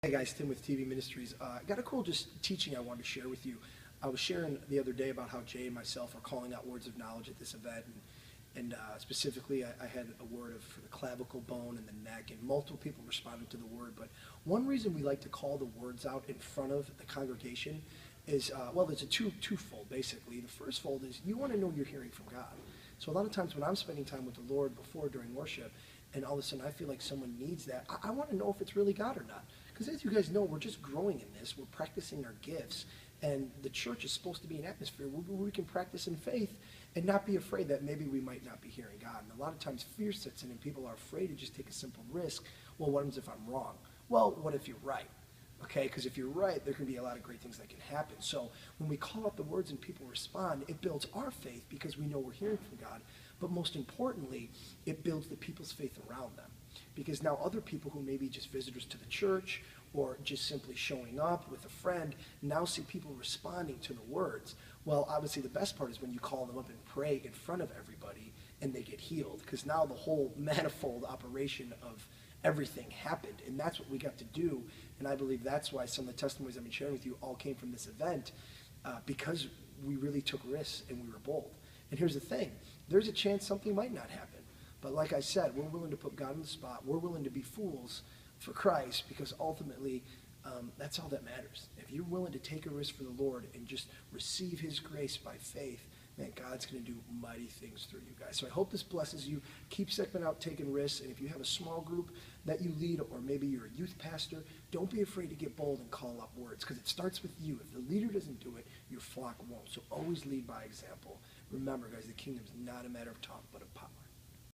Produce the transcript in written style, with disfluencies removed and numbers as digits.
Hey guys, Tim with TV Ministries. I got a cool just teaching I wanted to share with you. I was sharing the other day about how Jay and myself are calling out words of knowledge at this event, and specifically I had a word for the clavicle bone and the neck, and multiple people responded to the word. But one reason we like to call the words out in front of the congregation is, well, there's a twofold basically. The first fold is you want to know you're hearing from God. So a lot of times when I'm spending time with the Lord before during worship, and all of a sudden I feel like someone needs that, I want to know if it's really God or not. Because as you guys know, we're just growing in this. We're practicing our gifts. And the church is supposed to be an atmosphere where we can practice in faith and not be afraid that maybe we might not be hearing God. And a lot of times fear sets in and people are afraid to just take a simple risk. Well, what happens if I'm wrong? Well, what if you're right? Okay, because if you're right, there can be a lot of great things that can happen. So when we call out the words and people respond, it builds our faith because we know we're hearing from God. But most importantly, it builds the people's faith around them. Because now other people who may be just visitors to the church or just simply showing up with a friend now see people responding to the words. Well, obviously the best part is when you call them up and pray in front of everybody and they get healed. Because now the whole manifold operation of everything happened. And that's what we got to do. And I believe that's why some of the testimonies I've been sharing with you all came from this event, because we really took risks and we were bold. And here's the thing. There's a chance something might not happen. But like I said, we're willing to put God on the spot. We're willing to be fools for Christ because ultimately that's all that matters. If you're willing to take a risk for the Lord and just receive his grace by faith, man, God's going to do mighty things through you guys. So I hope this blesses you. Keep stepping out, taking risks. And if you have a small group that you lead, or maybe you're a youth pastor, don't be afraid to get bold and call up words because it starts with you. If the leader doesn't do it, your flock won't. So always lead by example. Remember, guys, the kingdom's not a matter of talk, but of power.